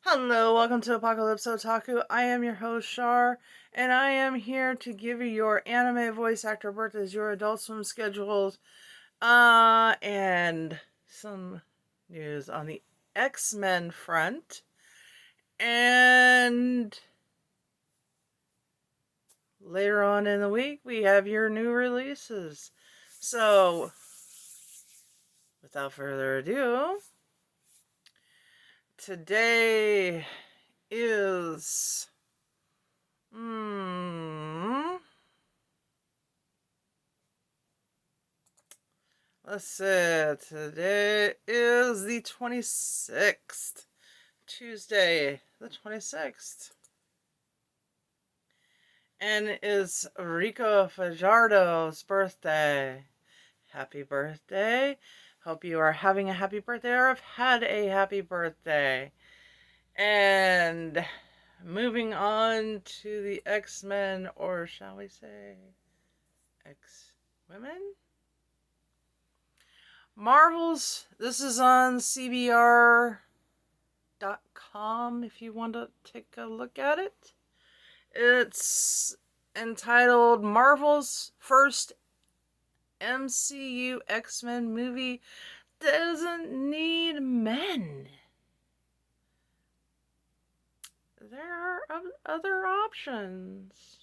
Hello, welcome to Apocalypse Otaku. I am your host, Shar, and I am here to give you your anime voice actor birthdays, your Adult Swim schedules, and some news on the X-Men front. And later on in the week, we have your new releases. So, without further ado, today is... Let's see, today is the 26th. Tuesday, the 26th. And it is Rico Fajardo's birthday. Happy birthday. Hope you are having a happy birthday or have had a happy birthday. And moving on to the X-Men, or shall we say X-Women? Marvel's, this is on CBR.com if you want to take a look at it. It's entitled Marvel's First MCU X-Men Movie Doesn't Need Men. There are other options.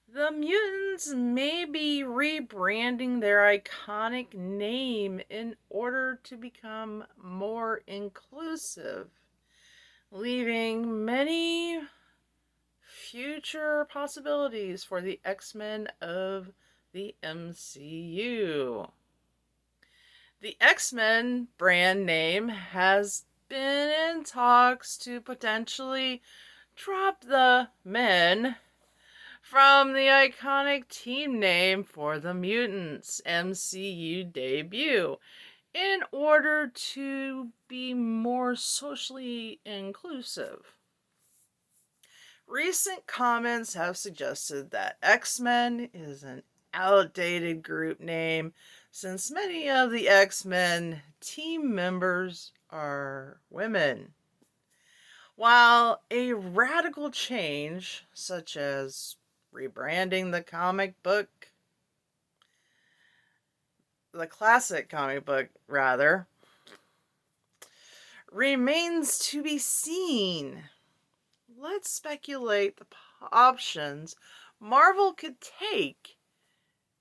The mutants may be rebranding their iconic name in order to become more inclusive, leaving many future possibilities for the X-Men of the MCU. The X-Men brand name has been in talks to potentially drop the men from the iconic team name for the Mutants MCU debut in order to be more socially inclusive. Recent comments have suggested that X-Men is an outdated group name since many of the X-Men team members are women. While a radical change, such as rebranding the classic comic book, remains to be seen. Let's speculate the options Marvel could take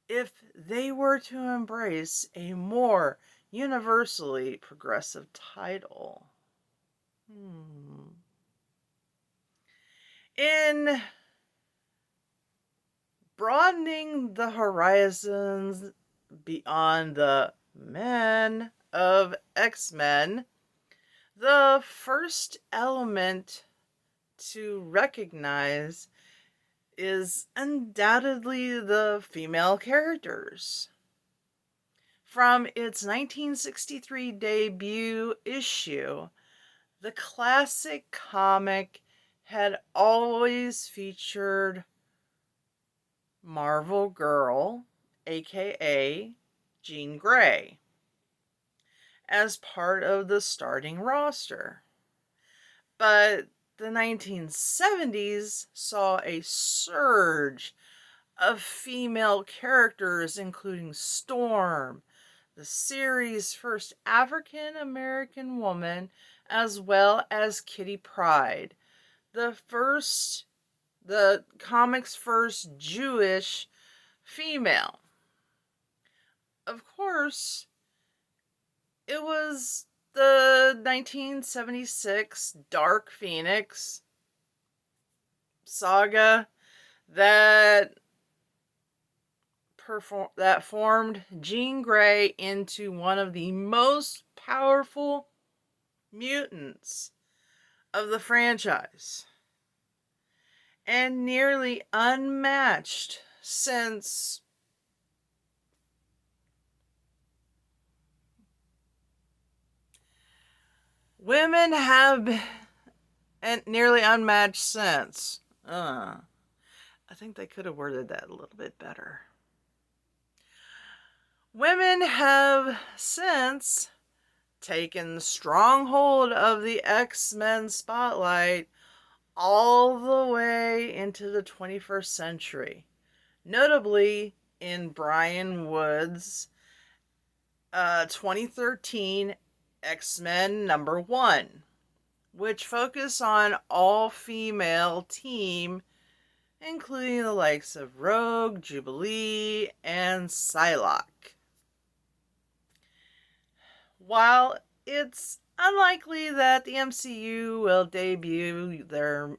if they were to embrace a more universally progressive title. In broadening the horizons beyond the men of X-Men, the first element to recognize is undoubtedly the female characters. From its 1963 debut issue, the classic comic had always featured Marvel Girl, aka Jean Grey, as part of the starting roster. But the 1970s saw a surge of female characters, including Storm, the series' first African American woman, as well as Kitty Pryde, the comic's first Jewish female. Of course, it was the 1976 Dark Phoenix saga that formed Jean Grey into one of the most powerful mutants of the franchise, and nearly unmatched since women have been nearly unmatched since. I think they could have worded that a little bit better. Women have since taken stronghold of the X-Men spotlight all the way into the 21st century. Notably in Brian Wood's 2013 X-Men #1, which focused on all-female team, including the likes of Rogue, Jubilee, and Psylocke. While it's unlikely that the MCU will debut their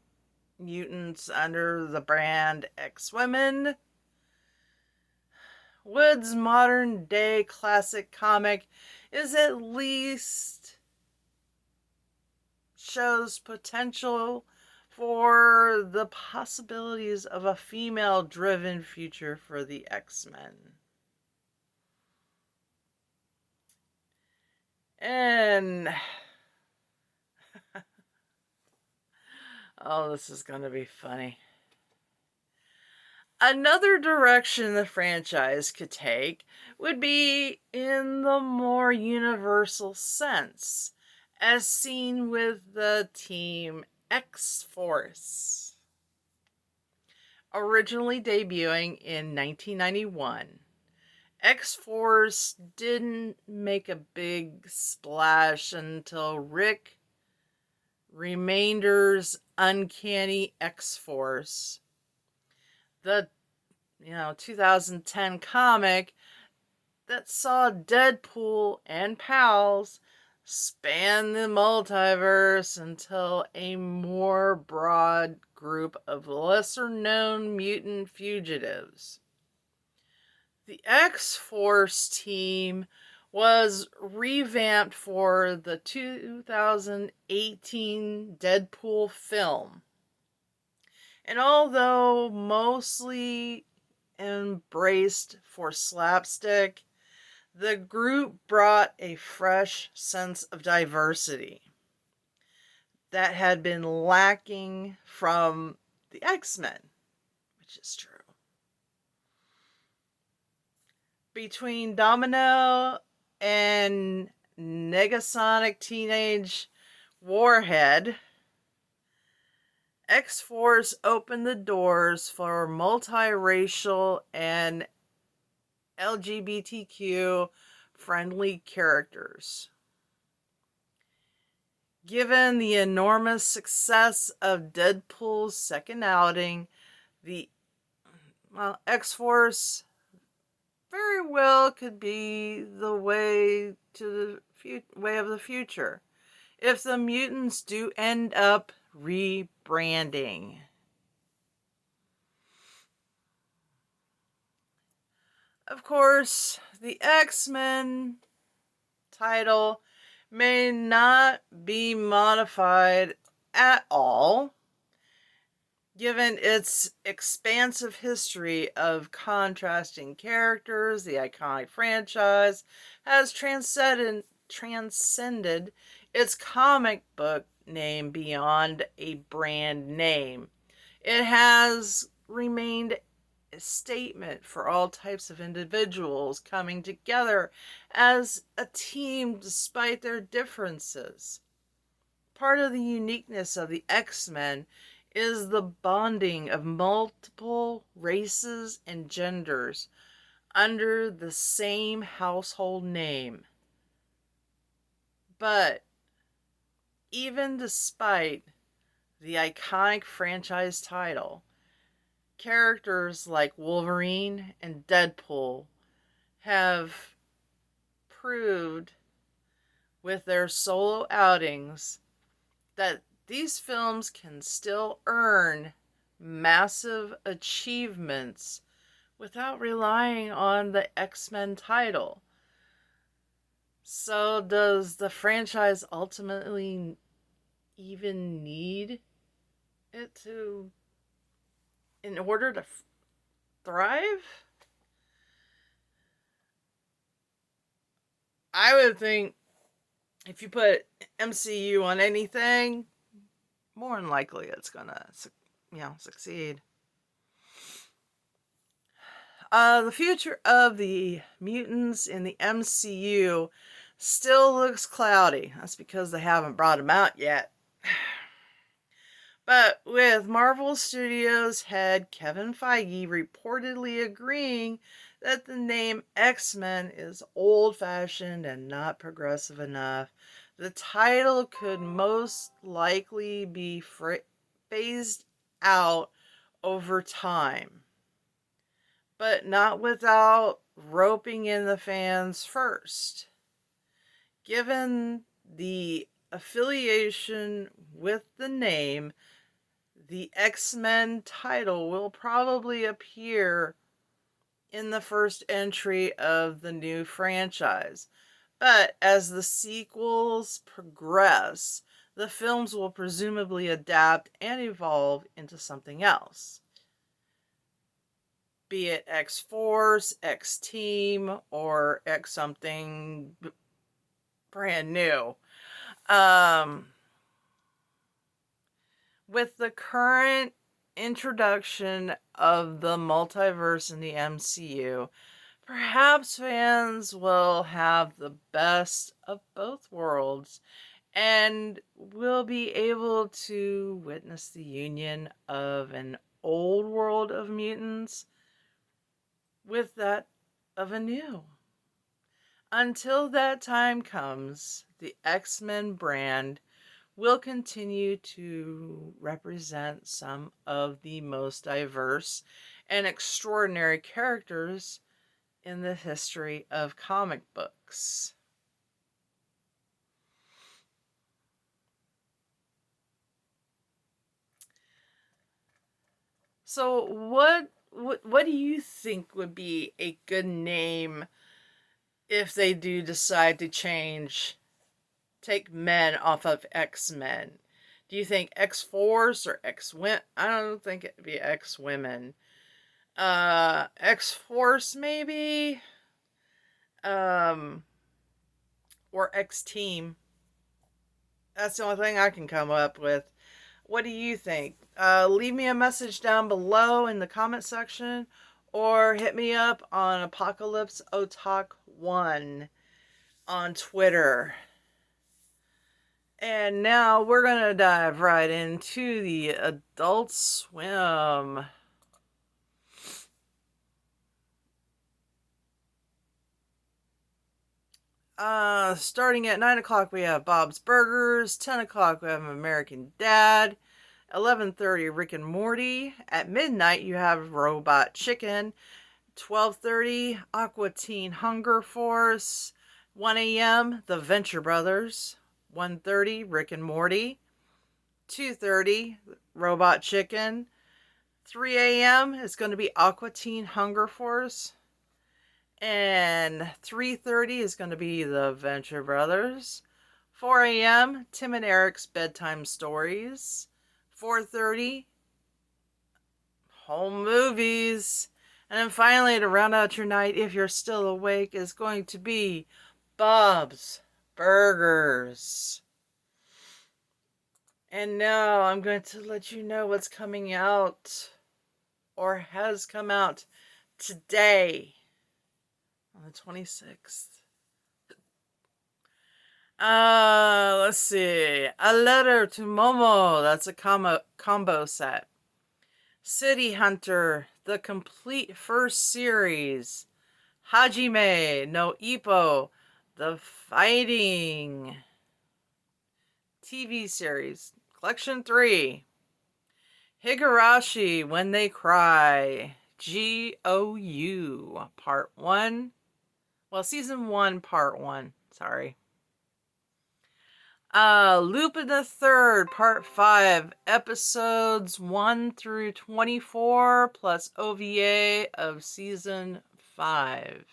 mutants under the brand X-Women, Wood's modern day classic comic is at least shows potential for the possibilities of a female driven future for the X-Men. And oh, this is going to be funny. Another direction the franchise could take would be in the more universal sense, as seen with the team XForce. Originally debuting in 1991, XForce didn't make a big splash until Rick Remender's Uncanny X-Force, the 2010 comic that saw Deadpool and pals span the multiverse until a more broad group of lesser-known mutant fugitives. The X-Force team was revamped for the 2018 Deadpool film. And although mostly embraced for slapstick, the group brought a fresh sense of diversity that had been lacking from the X-Men, which is true. Between Domino and Negasonic Teenage Warhead, X-Force opened the doors for multiracial and LGBTQ friendly characters. Given the enormous success of Deadpool's second outing, the X-Force very well could be the way to the way of the future if the mutants do end up rebranding. Of course, the X-Men title may not be modified at all, given its expansive history of contrasting characters. The iconic franchise has transcended its comic book name beyond a brand name. It has remained a statement for all types of individuals coming together as a team despite their differences. Part of the uniqueness of the X-Men is the bonding of multiple races and genders under the same household name. But even despite the iconic franchise title, characters like Wolverine and Deadpool have proved with their solo outings that these films can still earn massive achievements without relying on the X-Men title. So does the franchise ultimately even need it to, in order to thrive? I would think if you put MCU on anything, more than likely it's gonna, succeed. The future of the mutants in the MCU still looks cloudy. That's because they haven't brought him out yet. But with Marvel Studios head Kevin Feige reportedly agreeing that the name X-Men is old-fashioned and not progressive enough, the title could most likely be phased out over time, but not without roping in the fans first. Given the affiliation with the name, the X-Men title will probably appear in the first entry of the new franchise. But as the sequels progress, the films will presumably adapt and evolve into something else. Be it X-Force, X-Team, or X something brand new. With the current introduction of the multiverse in the MCU, perhaps fans will have the best of both worlds and will be able to witness the union of an old world of mutants with that of a new. Until that time comes, the X-Men brand will continue to represent some of the most diverse and extraordinary characters in the history of comic books. So what do you think would be a good name if they do decide to take men off of X-Men? Do you think X-Force or X-Women? I don't think it'd be X-Women. X-Force maybe? Or X-Team. That's the only thing I can come up with. What do you think? Leave me a message down below in the comment section or hit me up on Apocalypse Otaku 1 on Twitter. And now we're going to dive right into the Adult Swim. Starting at 9 o'clock, we have Bob's Burgers. 10 o'clock, we have American Dad. 11:30, Rick and Morty. At midnight, you have Robot Chicken. 12:30, Aqua Teen Hunger Force. 1 a.m., The Venture Brothers. 1:30, Rick and Morty. 2:30, Robot Chicken. 3 a.m. is going to be Aqua Teen Hunger Force. And 3:30 is going to be The Venture Brothers. 4 a.m., Tim and Eric's Bedtime Stories. 4:30, Home Movies. And then finally, to round out your night, if you're still awake, is going to be Bob's Burgers. And now I'm going to let you know what's coming out or has come out today on the 26th. Let's see. A Letter to Momo. That's a combo set. City Hunter, the complete first series. Hajime no Ippo, the fighting TV series. Collection 3. Higurashi, When They Cry. GOU, Part 1. Well, Season 1, Part 1. Sorry. Lupin the Third, Part 5, Episodes 1 through 24, plus OVA of Season 5.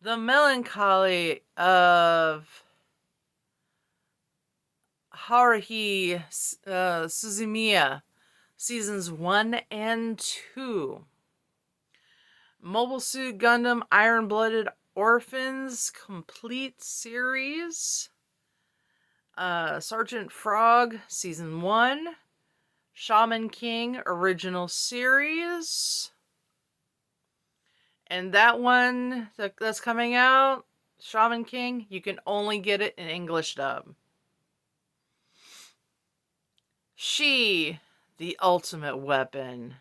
The Melancholy of Haruhi Suzumiya, Seasons 1 and 2. Mobile Suit Gundam Iron Blooded Orphans, Complete Series. Sergeant Frog, Season 1. Shaman King, Original Series. And that one that's coming out Shaman King, you can only get it in English dub. She, the ultimate weapon.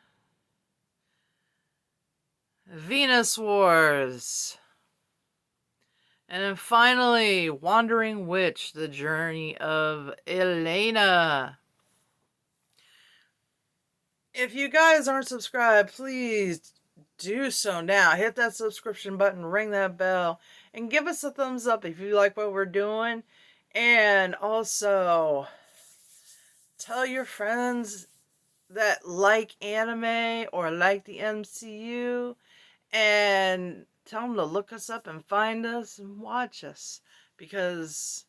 Venus Wars. And then finally, Wandering Witch, the journey of Elena. If you guys aren't subscribed, please do so now. Hit that subscription button, ring that bell, and give us a thumbs up if you like what we're doing. And also, tell your friends that like anime or like the MCU, and tell them to look us up and find us and watch us, because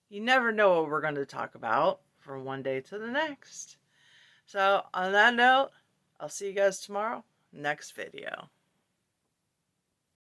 you never know what we're going to talk about from one day to the next. So on that note, I'll see you guys tomorrow, next video.